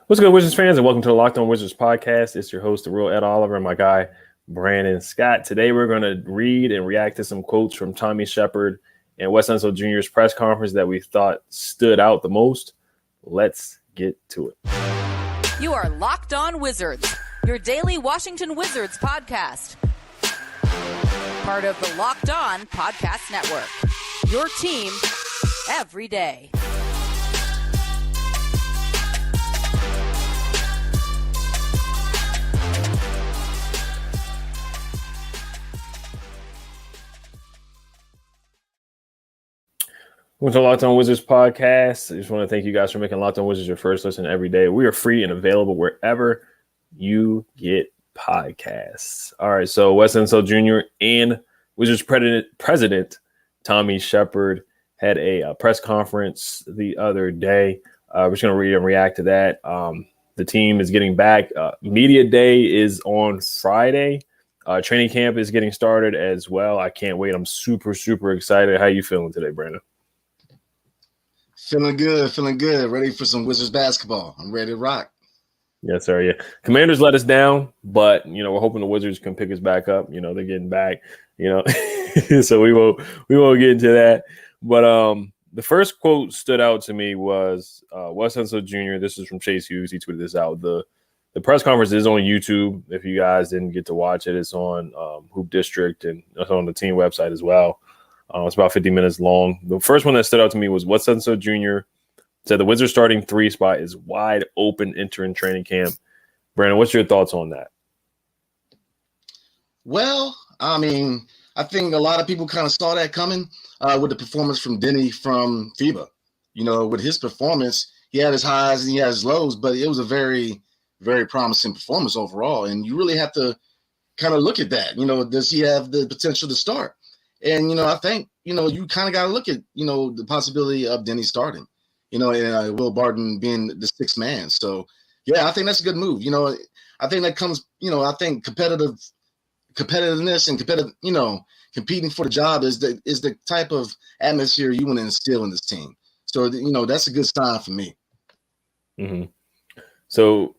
What's good, Wizards fans, and welcome to the Locked On Wizards podcast. It's your host, the real Ed Oliver, and my guy, Brandon Scott. Today, we're going to read and react to some quotes from Tommy Sheppard and Wes Unseld Jr.'s press conference that we thought stood out the most. Let's get to it. You are Locked On Wizards, your daily Washington Wizards podcast. Part of the Locked On Podcast Network, your team every day. Welcome to the Locked On Wizards podcast. I just want to thank you guys for making Locked On Wizards your first listen every day. We are free and available wherever you get podcasts. All right, so Wes Unseld Jr. and Wizards president Tommy Sheppard had a press conference the other day. We're just going to read and react to that. The team is getting back. Media day is on Friday. Training camp is getting started as well. I can't wait. I'm super, super excited. How you feeling today, Brandon? Feeling good. Ready for some Wizards basketball. I'm ready to rock. Yes, sir. Yeah. Commanders let us down, but, we're hoping the Wizards can pick us back up. They're getting back, so we won't get into that. But the first quote stood out to me was Wes Unseld Jr. This is from Chase Hughes. He tweeted this out. The press conference is on YouTube. If you guys didn't get to watch it, it's on Hoop District and it's on the team website as well. It's about 50 minutes long. The first one that stood out to me was Wes Unseld Jr. said the Wizards starting 3 spot is wide open entering training camp. Brandon, what's your thoughts on that? Well, I think a lot of people kind of saw that coming with the performance from Deni from FIBA. With his performance, he had his highs and he had his lows, but it was a very, very promising performance overall. And you really have to kind of look at that. Does he have the potential to start? And, I think, you kind of got to look at, the possibility of Deni starting, and Will Barton being the sixth man. So, yeah, I think that's a good move. I think that comes, I think competitiveness and competing for the job is the type of atmosphere you want to instill in this team. So, that's a good sign for me. Mm-hmm. So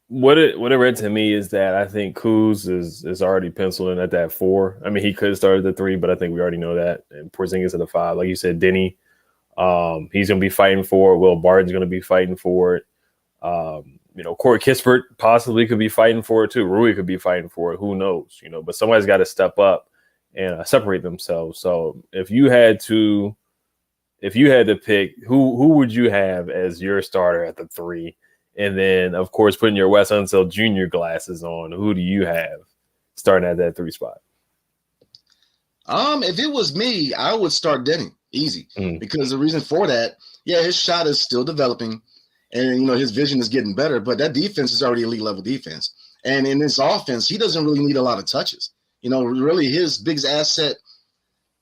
what it read to me is that I think Kuz is already penciled in at that 4. He could have started the 3, but I think we already know that. And Porzingis at the 5. Like you said, Deni, he's going to be fighting for it. Will Barton's going to be fighting for it. Corey Kispert possibly could be fighting for it too. Rui could be fighting for it. Who knows? But somebody's got to step up and separate themselves. So if you had to pick, who would you have as your starter at the 3? And then, of course, putting your Wes Unseld Jr. glasses on, who do you have starting at that 3 spot? If it was me, I would start Deni easy because the reason for that, his shot is still developing, and his vision is getting better. But that defense is already elite level defense, and in this offense, he doesn't really need a lot of touches. Really, his biggest asset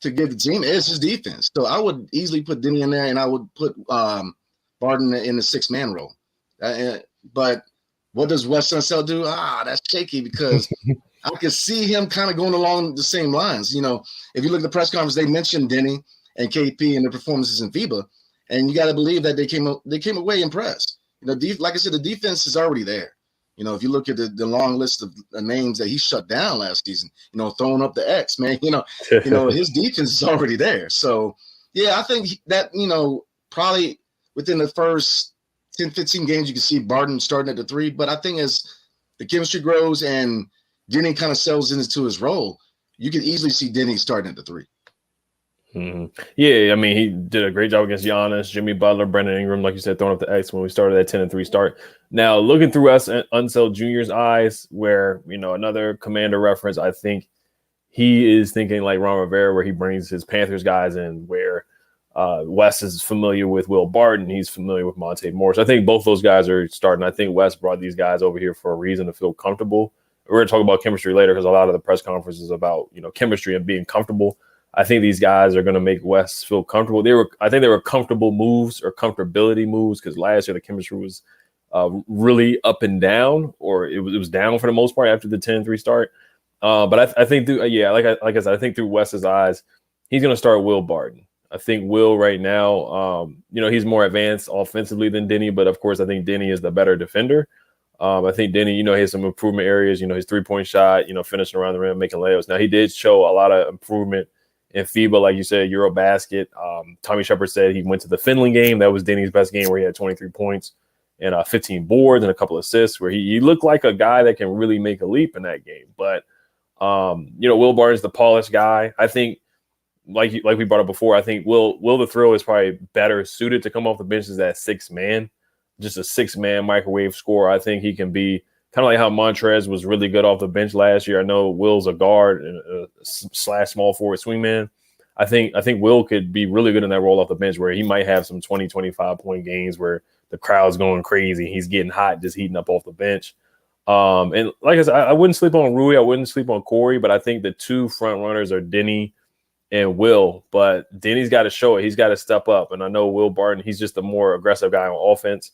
to give the team is his defense. So I would easily put Deni in there, and I would put Barton in the 6-man role. But what does Wes Unseld do? That's shaky because I could see him kind of going along the same lines. If you look at the press conference, they mentioned Deni and KP and their performances in FIBA, and you got to believe that they came away impressed. Like I said, the defense is already there. If you look at the long list of names that he shut down last season, throwing up the X, man, his defense is already there. So, yeah, I think that, probably within the first 10, 15 games, you can see Barton starting at the 3. But I think as the chemistry grows and Deni kind of settles into his role, you can easily see Deni starting at the 3. Mm-hmm. Yeah, he did a great job against Giannis, Jimmy Butler, Brandon Ingram, like you said, throwing up the X when we started that 10-3 start. Now, looking through us Unseld Jr.'s eyes, where, another Commander reference, I think he is thinking like Ron Rivera, where he brings his Panthers guys in, where Wes is familiar with Will Barton. He's familiar with Monte Morris. I think both those guys are starting. I think Wes brought these guys over here for a reason to feel comfortable. We're going to talk about chemistry later because a lot of the press conference is about, chemistry and being comfortable. I think these guys are going to make Wes feel comfortable. I think they were comfortable moves or comfortability moves because last year the chemistry was really up and down, or it was down for the most part after the 10-3 start. But I think through, like I said, I think through Wes's eyes, he's going to start Will Barton. I think Will right now, he's more advanced offensively than Deni, but of course, I think Deni is the better defender. I think Deni, he has some improvement areas, his 3-point shot, finishing around the rim, making layups. Now, he did show a lot of improvement in FIBA, like you said, Eurobasket. Tommy Sheppard said he went to the Finland game. That was Deni's best game, where he had 23 points and 15 boards and a couple assists, where he looked like a guy that can really make a leap in that game. But, Will Barton's the polished guy. I think, like we brought up before, I think Will the Thrill is probably better suited to come off the bench as that 6th man, just a 6-man microwave scorer. I think he can be kind of like how Montrez was really good off the bench last year. I know Will's a guard and / small forward swingman. I think Will could be really good in that role off the bench, where he might have some 20, 25-point games where the crowd's going crazy. He's getting hot, just heating up off the bench. And like I said, I wouldn't sleep on Rui. I wouldn't sleep on Corey, but I think the 2 front runners are Deni and Will. But Deni's got to show it. He's got to step up. And I know Will Barton, he's just a more aggressive guy on offense.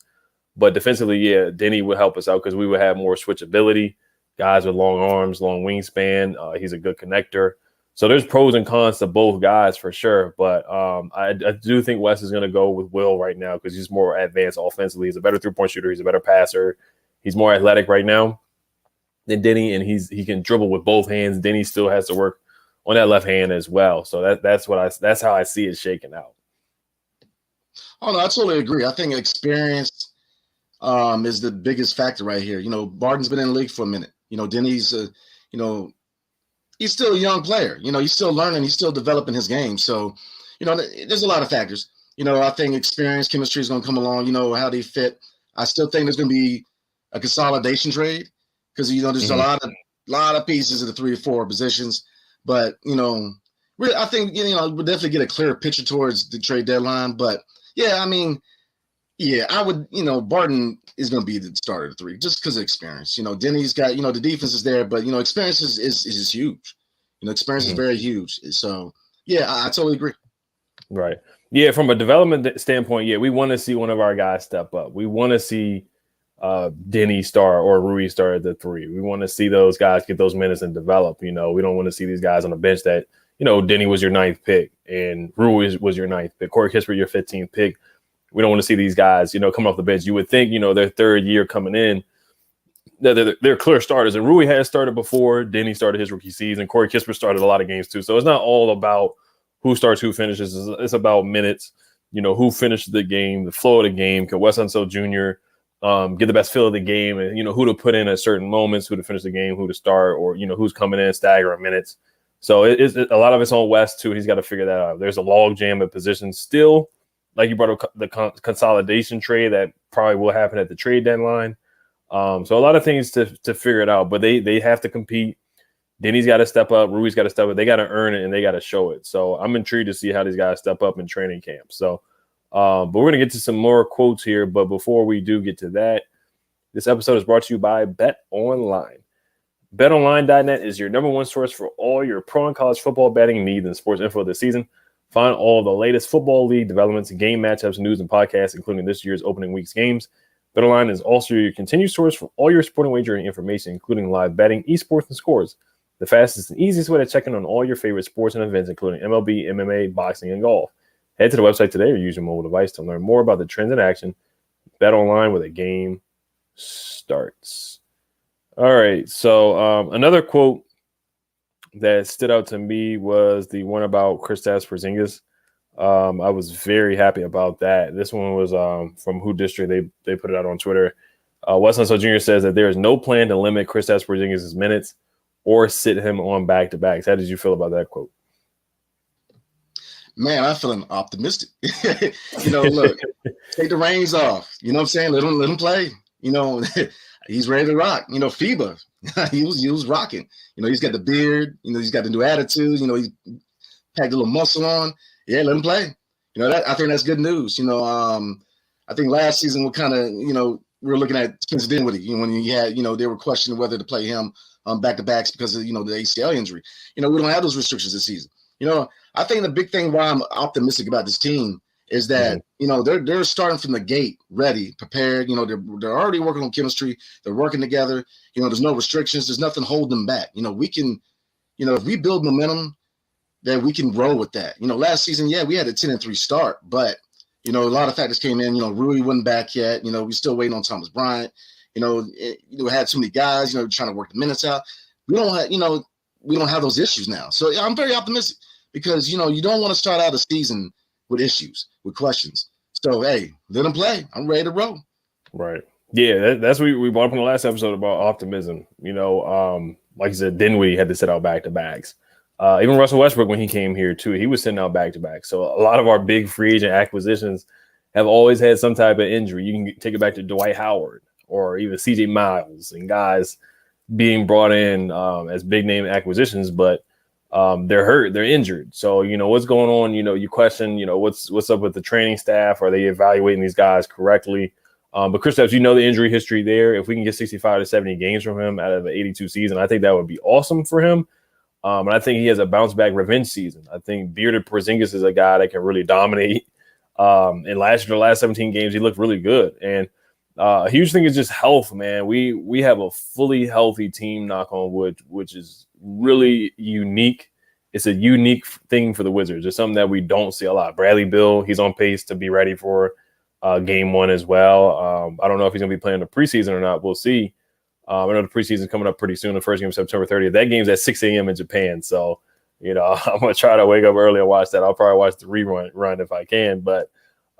But defensively, yeah, Deni would help us out because we would have more switchability, guys with long arms, long wingspan. He's a good connector. So there's pros and cons to both guys for sure. But I do think Wes is going to go with Will right now because he's more advanced offensively. He's a better 3-point shooter. He's a better passer. He's more athletic right now than Deni, and he can dribble with both hands. Deni still has to work on that left hand as well. So that's how I see it shaking out. Oh, no, I totally agree. I think experience is the biggest factor right here. Barton's been in the league for a minute. Deni's, he's still a young player. He's still learning. He's still developing his game. So, there's a lot of factors. I think experience, chemistry is going to come along. How they fit. I still think there's going to be a consolidation trade because, there's a lot of pieces of the 3 or 4 positions. But, really, I think, we'll definitely get a clearer picture towards the trade deadline. But, yeah, I mean, yeah, I would, Barton is going to be the starter of the 3 just because of experience. Deni's got, the defense is there, but, experience is huge. Experience is very huge. So, yeah, I totally agree. Right. Yeah, from a development standpoint, yeah, we want to see one of our guys step up. We want to see Deni start or Rui start at the 3. We want to see those guys get those minutes and develop. We don't want to see these guys on the bench that, Deni was your 9th pick and Rui was your 9th pick. Corey Kispert, your 15th pick. We don't want to see these guys, coming off the bench. You would think, their 3rd year coming in, they're clear starters. And Rui has started before. Deni started his rookie season. Corey Kispert started a lot of games too. So it's not all about who starts, who finishes. It's about minutes, who finished the game, the flow of the game. Can Wes Unseld Jr. Get the best feel of the game and, who to put in at certain moments, who to finish the game, who to start, or, who's coming in, staggering minutes. So a lot of it's on Wes too. He's got to figure that out. There's a log jam at positions still. Like you brought up the consolidation trade that probably will happen at the trade deadline. So a lot of things to figure it out, but they have to compete. Deni's got to step up. Rui's got to step up. They got to earn it and they got to show it. So I'm intrigued to see how these guys step up in training camp. So, but we're going to get to some more quotes here. But before we do get to that, this episode is brought to you by Bet Online. BetOnline.net is your number one source for all your pro and college football betting needs and sports info this season. Find all the latest football league developments, game matchups, news, and podcasts, including this year's opening week's games. BetOnline is also your continued source for all your sporting wagering information, including live betting, esports, and scores. The fastest and easiest way to check in on all your favorite sports and events, including MLB, MMA, boxing, and golf. Head to the website today or use your mobile device to learn more about the trends in action. BetOnline where the game starts. All right, so another quote that stood out to me was the one about Kristaps Porzingis. I was very happy about that. This one was from Who District. They put it out on Twitter. Wes Unseld Jr. says that there is no plan to limit Kristaps Porzingis' minutes or sit him on back-to-backs. How did you feel about that quote? Man, I'm feeling optimistic. Look, take the reins off. You know what I'm saying? Let him play. He's ready to rock. FIBA, he was rocking. He's got the beard. He's got the new attitude. He packed a little muscle on. Yeah, let him play. I think that's good news. I think last season we kind of, we were looking at Spencer Dinwiddie when he had, they were questioning whether to play him back-to-backs because of, the ACL injury. We don't have those restrictions this season. I think the big thing why I'm optimistic about this team is that, they're starting from the gate ready, prepared. They're already working on chemistry. They're working together. There's no restrictions. There's nothing holding them back. We can, if we build momentum, that we can roll with that. Last season, yeah, we had a 10-3 start, but a lot of factors came in. Rui wasn't back yet. We still waiting on Thomas Bryant. We had too many guys. Trying to work the minutes out. We don't have those issues now. So I'm very optimistic because you don't want to start out a season with issues, with questions. So hey, let them play. I'm ready to roll. Right. Yeah, that's what we brought up in the last episode about optimism. Like you said, Dinwiddie had to sit out back-to-backs. Even Russell Westbrook, when he came here too, he was sitting out back-to-back. So a lot of our big free agent acquisitions have always had some type of injury. You can take it back to Dwight Howard or even CJ Miles and guys being brought in as big name acquisitions, but they're hurt, they're injured. So, what's going on? You question, what's up with the training staff? Are they evaluating these guys correctly? But Kristaps, the injury history there. If we can get 65 to 70 games from him out of an 82 season, I think that would be awesome for him. And I think he has a bounce back revenge season. I think bearded Porzingis is a guy that can really dominate. And the last 17 games, he looked really good. And a huge thing is just health, man. We have a fully healthy team, knock on wood, which is really unique. It's a unique thing for the Wizards. It's something that we don't see a lot. Bradley Beal, he's on pace to be ready for game one as well. I don't know if he's going to be playing the preseason or not. We'll see. I know the preseason is coming up pretty soon. The first game is September 30th. That game's at 6 a.m. in Japan. So, I'm going to try to wake up early and watch that. I'll probably watch the rerun if I can. But,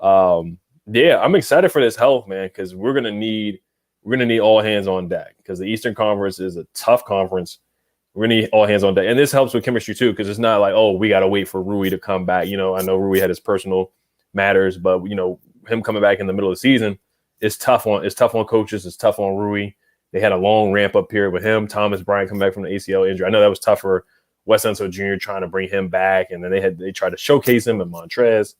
yeah, I'm excited for this health, man, because we're going to need all hands on deck because the Eastern Conference is a tough conference. We're going to need all hands on deck. And this helps with chemistry, too, because it's not like, oh, we got to wait for Rui to come back. I know Rui had his personal matters, but, him coming back in the middle of the season is tough on coaches. It's tough on Rui. They had a long ramp up period with him. Thomas Bryant coming back from the ACL injury. I know that was tough for Wes Unseld Jr. trying to bring him back, and then they tried to showcase him in Montrez.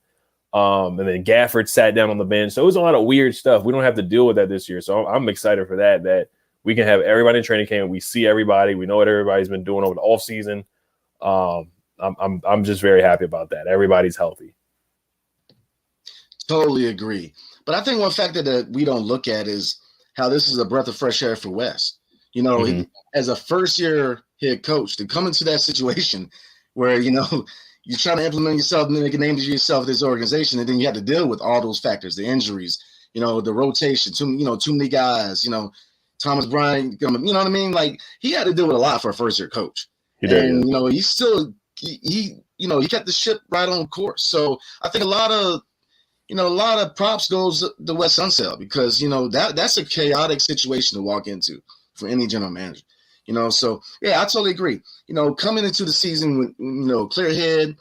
And then Gafford sat down on the bench. So it was a lot of weird stuff. We don't have to deal with that this year. So I'm excited for that we can have everybody in training camp. We see everybody. We know what everybody's been doing over the offseason. I'm just very happy about that. Everybody's healthy. Totally agree. But I think one factor that we don't look at is how this is a breath of fresh air for Wes. As a first-year head coach, to come into that situation where, you're trying to implement yourself and make a name for yourself this organization, and then you have to deal with all those factors, the injuries, the rotation, too many guys, Thomas Bryant, you know what I mean? Like, he had to deal with a lot for a first-year coach. He did. And, he still he kept the ship right on course. So I think a lot of props goes to Wes Unseld because, that's a chaotic situation to walk into for any general manager, So, yeah, I totally agree. Coming into the season with, clear head,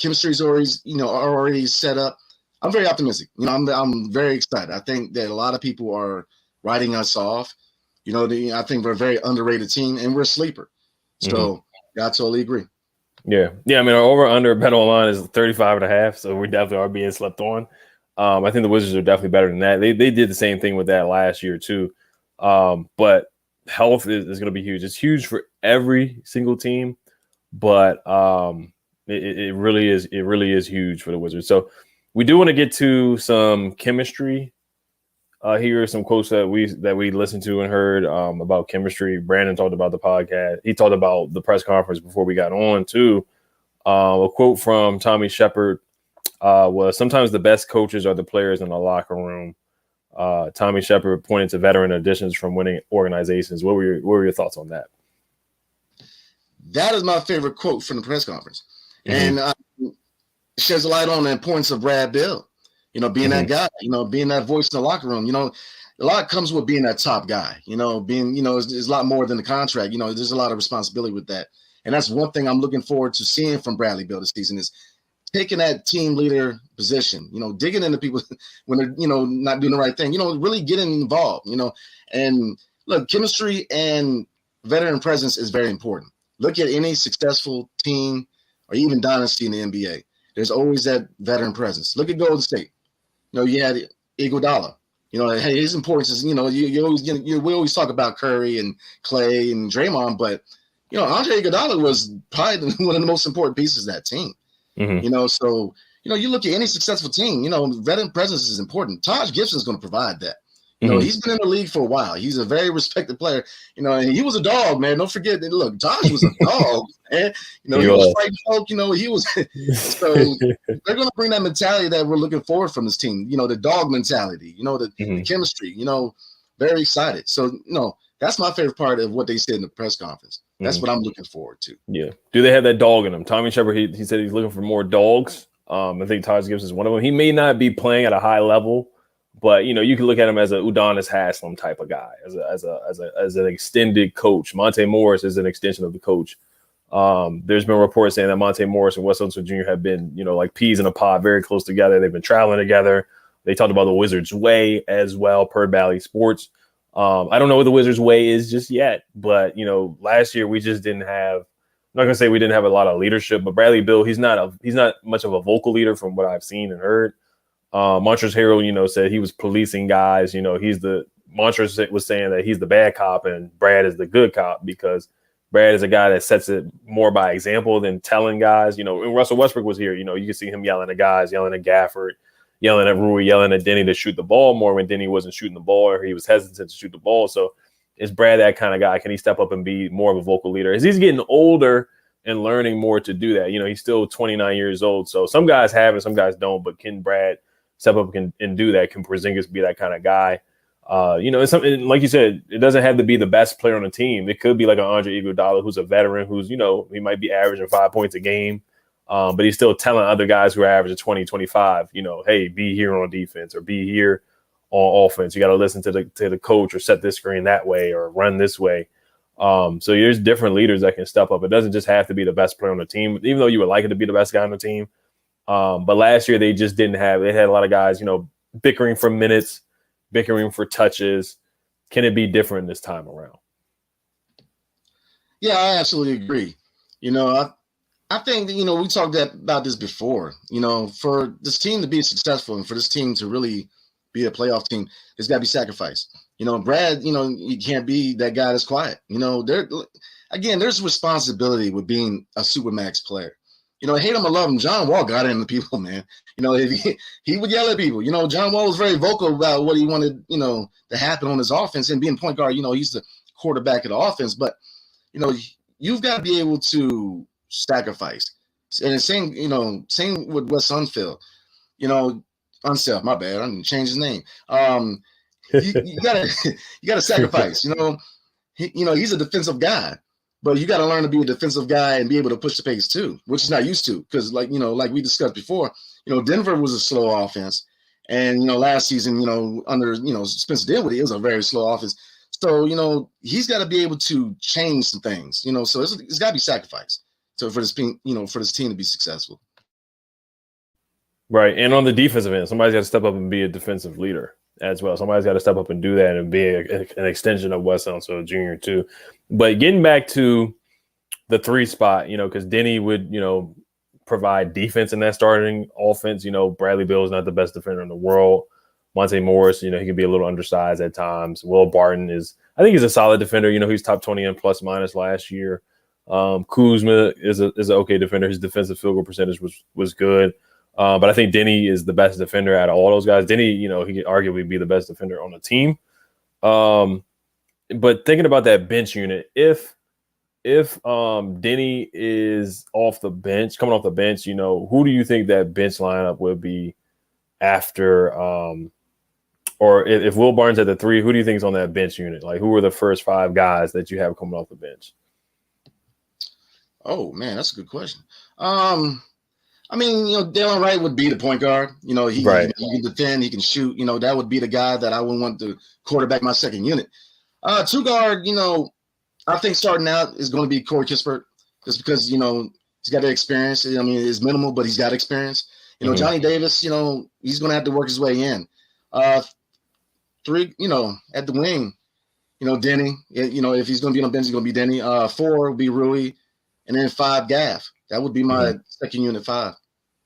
chemistry's already set up. I'm very optimistic. I'm very excited. I think that a lot of people are writing us off. I think we're a very underrated team and we're a sleeper. So, yeah, I totally agree. Yeah. I mean, our over-under bet online is 35.5, so we definitely are being slept on. I think the Wizards are definitely better than that. They did the same thing with that last year too. But health is going to be huge. It's huge for every single team, but it really is huge for the Wizards. So we do want to get to some chemistry. Here are some quotes that we listened to and heard about chemistry. Brandon talked about the podcast. He talked about the press conference before we got on too. A quote from Tommy Sheppard was, "Sometimes the best coaches are the players in the locker room." Tommy Sheppard pointed to veteran additions from winning organizations. What were your thoughts on that? That is my favorite quote from the press conference, and sheds a light on the importance of Brad Beal. Being that guy, being that voice in the locker room, a lot comes with being that top guy, being, is a lot more than the contract. There's a lot of responsibility with that. And that's one thing I'm looking forward to seeing from Bradley Beal this season is taking that team leader position, digging into people when they're, not doing the right thing, really getting involved, and look, chemistry and veteran presence is very important. Look at any successful team or even dynasty in the NBA. There's always that veteran presence. Look at Golden State. You had Iguodala. Hey, his importance is, we always talk about Curry and Clay and Draymond, but, Andre Iguodala was probably one of the most important pieces of that team. So, you look at any successful team, veteran presence is important. Taj Gibson is going to provide that. You know, he's been in the league for a while. He's a very respected player. You know, and he was a dog, man. Don't forget that. Look, Josh was a dog, man. You know, he was fighting folk. You know, he was. So they're going to bring that mentality that we're looking forward from this team. You know, the dog mentality. You know, the chemistry. You know, very excited. So, you know, that's my favorite part of what they said in the press conference. That's what I'm looking forward to. Yeah. Do they have that dog in them? Tommy Sheppard, he said he's looking for more dogs. I think Taj Gibson is one of them. He may not be playing at a high level, but you know, you can look at him as a Udonis Haslem type of guy, as an extended coach. Monte Morris is an extension of the coach. There's been reports saying that Monte Morris and Wes Unseld Jr. have been, you know, like peas in a pod, very close together. They've been traveling together. They talked about the Wizards way as well per Bally Sports. I don't know what the Wizards way is just yet, but you know, last year we just didn't have. I'm not gonna say we didn't have a lot of leadership, but Bradley Beal, he's not much of a vocal leader from what I've seen and heard. Montrezl Harrell, you know, said he was policing guys. You know, Montrezl was saying that he's the bad cop and Brad is the good cop because Brad is a guy that sets it more by example than telling guys. You know, when Russell Westbrook was here, you know, you could see him yelling at guys, yelling at Gafford, yelling at Rui, yelling at Deni to shoot the ball more when Deni wasn't shooting the ball or he was hesitant to shoot the ball. So is Brad that kind of guy? Can he step up and be more of a vocal leader? As he's getting older and learning more to do that, you know, he's still 29 years old. So some guys have it, some guys don't. But can Brad step up and do that? Can Porzingis be that kind of guy? You know, it's something like you said. It doesn't have to be the best player on the team. It could be like an Andre Iguodala, who's a veteran, who's, you know, he might be averaging 5 points a game. But he's still telling other guys who are averaging 20, 25, you know, hey, be here on defense or be here on offense. You got to listen to the coach or set this screen that way or run this way. So there's different leaders that can step up. It doesn't just have to be the best player on the team, even though you would like it to be the best guy on the team. But last year they just didn't have – they had a lot of guys, you know, bickering for minutes, bickering for touches. Can it be different this time around? Yeah, I absolutely agree. You know, I think that, you know, we talked about this before. You know, for this team to be successful and for this team to really be a playoff team, there's got to be sacrifice. You know, Brad, you know, you can't be that guy that's quiet. You know, there's responsibility with being a Supermax player. You know, hate him or love him, John Wall got into people, man. You know, he would yell at people. You know, John Wall was very vocal about what he wanted, you know, to happen on his offense. And being point guard, you know, he's the quarterback of the offense. But, you know, you've got to be able to sacrifice. And same with Wes Unseld. You know, Unseld, my bad. I'm going to change his name. You gotta sacrifice. You know, he's a defensive guy, but you got to learn to be a defensive guy and be able to push the pace too, which is not used to. Because like we discussed before, you know, Denver was a slow offense, and you know last season, you know, under Spencer Dinwiddie, it was a very slow offense. So you know he's got to be able to change some things. You know, so it's got to be sacrifice. So for this team, to be successful. Right, and on the defensive end, somebody's got to step up and be a defensive leader as well. Somebody's got to step up and do that and be an extension of Wes Unseld Jr. too. But getting back to the 3 spot, you know, because Deni would, you know, provide defense in that starting offense. You know, Bradley Beal is not the best defender in the world. Monte Morris, you know, he could be a little undersized at times. Will Barton I think he's a solid defender. You know, he's top 20 in plus minus last year. Kuzma is an okay defender. His defensive field goal percentage was good. But I think Deni is the best defender out of all those guys. Deni, you know, he could arguably be the best defender on the team. But thinking about that bench unit, if Deni is coming off the bench, you know, who do you think that bench lineup would be after? Or if Will Barton's at the 3, who do you think is on that bench unit? Like, who are the first 5 guys that you have coming off the bench? Oh man, that's a good question. I mean, you know, Dalen Wright would be the point guard. You know, he can defend, he can shoot. You know, that would be the guy that I would want to quarterback my second unit. 2 guard, you know, I think starting out is going to be Corey Kispert, just because, you know, he's got the experience. I mean, it's minimal, but he's got experience. You know, Johnny Davis, you know, he's going to have to work his way in. 3, you know, at the wing, you know, Deni. You know, if he's going to be on the bench, he's going to be Deni. 4 would be Rui, and then 5 Gaff. That would be my second unit 5.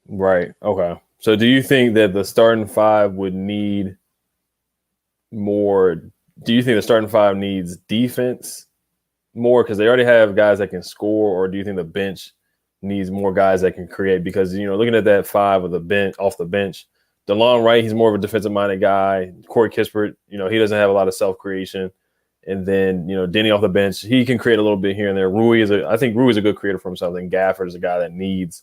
Right. Okay. So do you think that the starting 5 would need more? Do you think the starting 5 needs defense more because they already have guys that can score, or do you think the bench needs more guys that can create? Because, you know, looking at that 5 of the bench off the bench, DeLon Wright, he's more of a defensive-minded guy. Corey Kispert, you know, he doesn't have a lot of self-creation. And then, you know, Deni off the bench, he can create a little bit here and there. I think Rui is a good creator for himself. And Gafford is a guy that needs,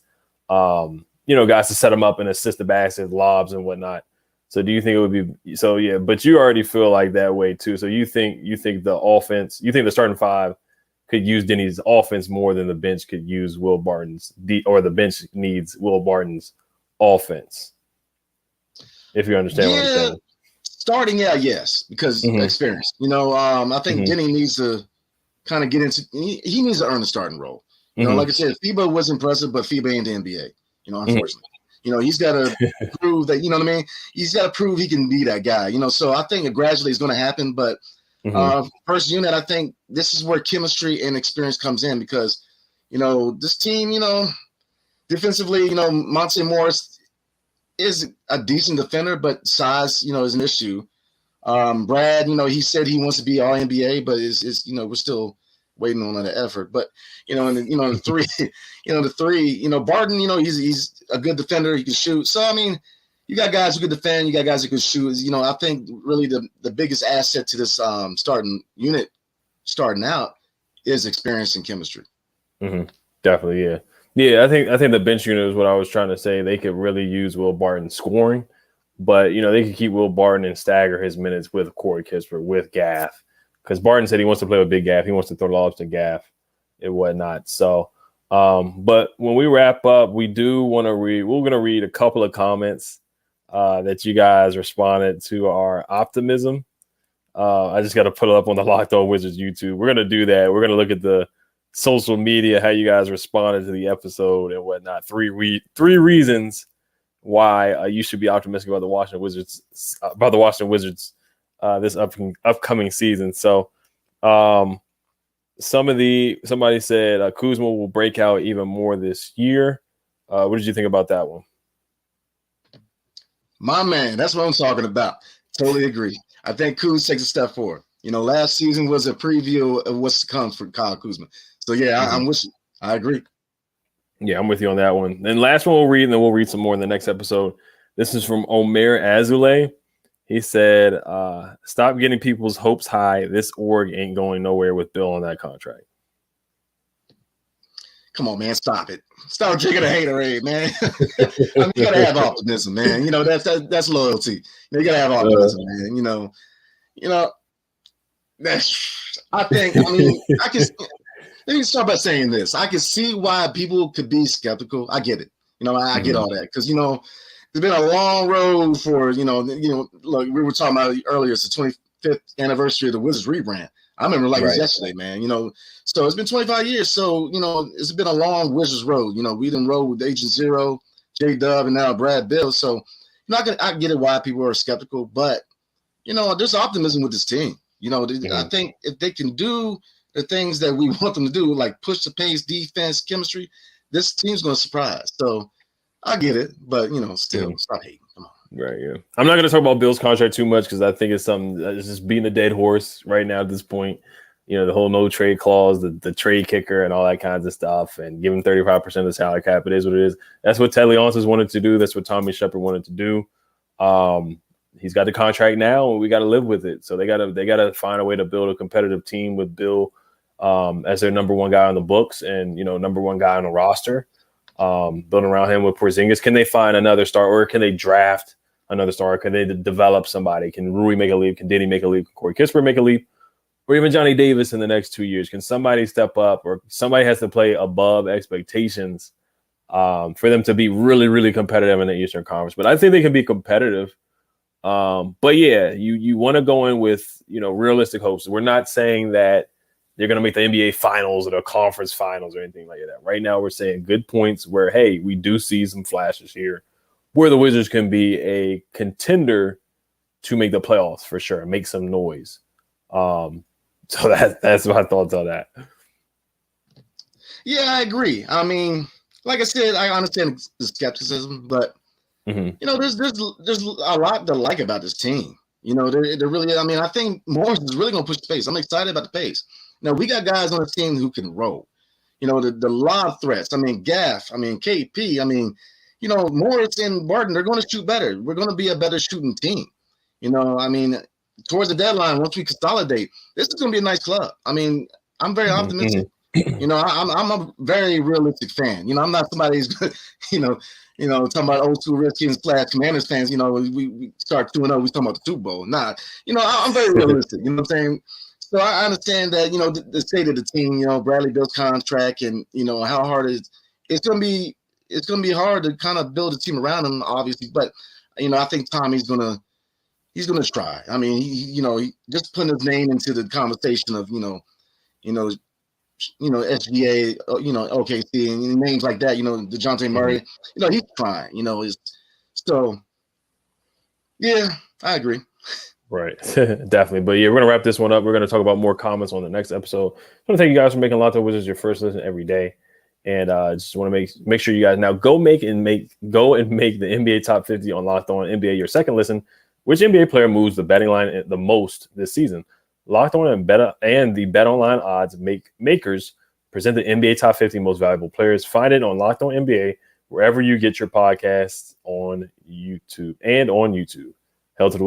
you know, guys to set him up and assist the basket, lobs and whatnot. So do you think it would be so? Yeah, but you already feel like that way too. So you think the offense, you think the starting five could use Deni's offense more than the bench could use Will Barton's, or the bench needs Will Barton's offense. If you understand what I'm saying. Starting out, yes, because experience. You know, I think Deni needs to kind of get into. He needs to earn a starting role. You know, like I said, FIBA was impressive, but FIBA ain't the NBA. You know, unfortunately, you know, he's got to prove that. You know what I mean? He's got to prove he can be that guy. You know, so I think it gradually is going to happen. But first unit, I think this is where chemistry and experience comes in because, you know, this team, you know, defensively, you know, Monte Morris is a decent defender, but size, you know, is an issue. Brad, you know, he said he wants to be all NBA, but is you know, we're still waiting on that effort. But you know, the three, you know, Barton, you know, he's a good defender, he can shoot. So I mean, you got guys who can defend, you got guys who can shoot. You know, I think really the biggest asset to this starting unit starting out is experience and chemistry. Definitely, yeah. Yeah, I think the bench unit is what I was trying to say. They could really use Will Barton scoring, but you know they could keep Will Barton and stagger his minutes with Corey Kispert, with Gaff, because Barton said he wants to play with Big Gaff. He wants to throw lobs to Gaff and whatnot. So, but when we wrap up, we do want to read. We're going to read a couple of comments that you guys responded to our optimism. I just got to put it up on the Locked On Wizards YouTube. We're going to do that. We're going to look at the social media, how you guys responded to the episode and whatnot. Three reasons why you should be optimistic about the Washington Wizards this upcoming season. So somebody said Kuzma will break out even more this year. What did you think about that one? My man, that's what I'm talking about. Totally agree. I think Kuz takes a step forward. You know, last season was a preview of what's to come for Kyle Kuzma. So, yeah, I'm with you. I agree. Yeah, I'm with you on that one. And last one we'll read, and then we'll read some more in the next episode. This is from Omer Azule. He said, stop getting people's hopes high. This org ain't going nowhere with Bill on that contract. Come on, man. Stop it. Stop drinking a haterade, man. I mean, you got to have optimism, man. You know, that's loyalty. You got to have optimism, man. You know, I can let me start by saying this. I can see why people could be skeptical. I get it. You know, I get all that because, you know, there's been a long road for, you know, look, we were talking about earlier. It's the 25th anniversary of the Wizards rebrand. I remember it was yesterday, man. You know, so it's been 25 years. So, you know, it's been a long Wizards road. You know, we done rode with Agent Zero, J-Dub, and now Brad Bill. So, you know, I get it why people are skeptical, but, you know, there's optimism with this team. You know, I think if they can do the things that we want them to do, like push the pace, defense, chemistry, this team's going to surprise. So I get it, but, you know, still, stop hating. Come on. Right, yeah. I'm not going to talk about Bill's contract too much because I think it's something that's just beating a dead horse right now at this point. You know, the whole no trade clause, the trade kicker and all that kinds of stuff, and giving 35% of the salary cap. It is what it is. That's what Ted Leonsis wanted to do. That's what Tommy Sheppard wanted to do. He's got the contract now, and we got to live with it. So they got to find a way to build a competitive team with Bill as their number one guy on the books and, you know, number one guy on the roster. Building around him with Porzingis. Can they find another star, or can they draft another star? Can they develop somebody? Can Rui make a leap? Can Deni make a leap? Can Corey Kispert make a leap? Or even Johnny Davis in the next 2 years? Can somebody step up, or somebody has to play above expectations for them to be really, really competitive in the Eastern Conference? But I think they can be competitive. But yeah, you want to go in with, you know, realistic hopes. We're not saying that they're going to make the NBA finals or the conference finals or anything like that. Right now, we're saying good points where, hey, we do see some flashes here where the Wizards can be a contender to make the playoffs for sure, make some noise. So that's my thoughts on that. Yeah, I agree. I mean, like I said, I understand the skepticism, but you know, there's a lot to like about this team. You know, they're really. I mean, I think Morris is really going to push the pace. I'm excited about the pace. Now we got guys on the team who can roll. You know, the lob threats. I mean, Gaff. I mean, KP. I mean, Morris and Barton, they're going to shoot better. We're going to be a better shooting team. I mean, towards the deadline, once we consolidate, this is going to be a nice club. I mean, I'm very optimistic. I'm a very realistic fan. I'm not somebody who's, talking about old school Redskins / Commanders fans. We start 2-0, we talking about the Super Bowl. Nah, I'm very realistic. You know what I'm saying? So I understand that, the state of the team, Bradley Bill's contract and, how hard it's going to be hard to kind of build a team around him, obviously. But, I think Tommy's going to try. I mean, he just putting his name into the conversation of, SGA, OKC and names like that, DeJounte Murray, he's trying, so yeah, I agree. Right. Definitely. But yeah, we're going to wrap this one up. We're going to talk about more comments on the next episode. I want to thank you guys for making Locked On Wizards your first listen every day. And just want to make sure you guys now go and make the NBA top 50 on Locked On NBA your second listen. Which NBA player moves the betting line the most this season? Locked On and the Bet Online odds makers present the NBA top 50 most valuable players. Find it on Locked On NBA wherever you get your podcasts on YouTube. Hell to the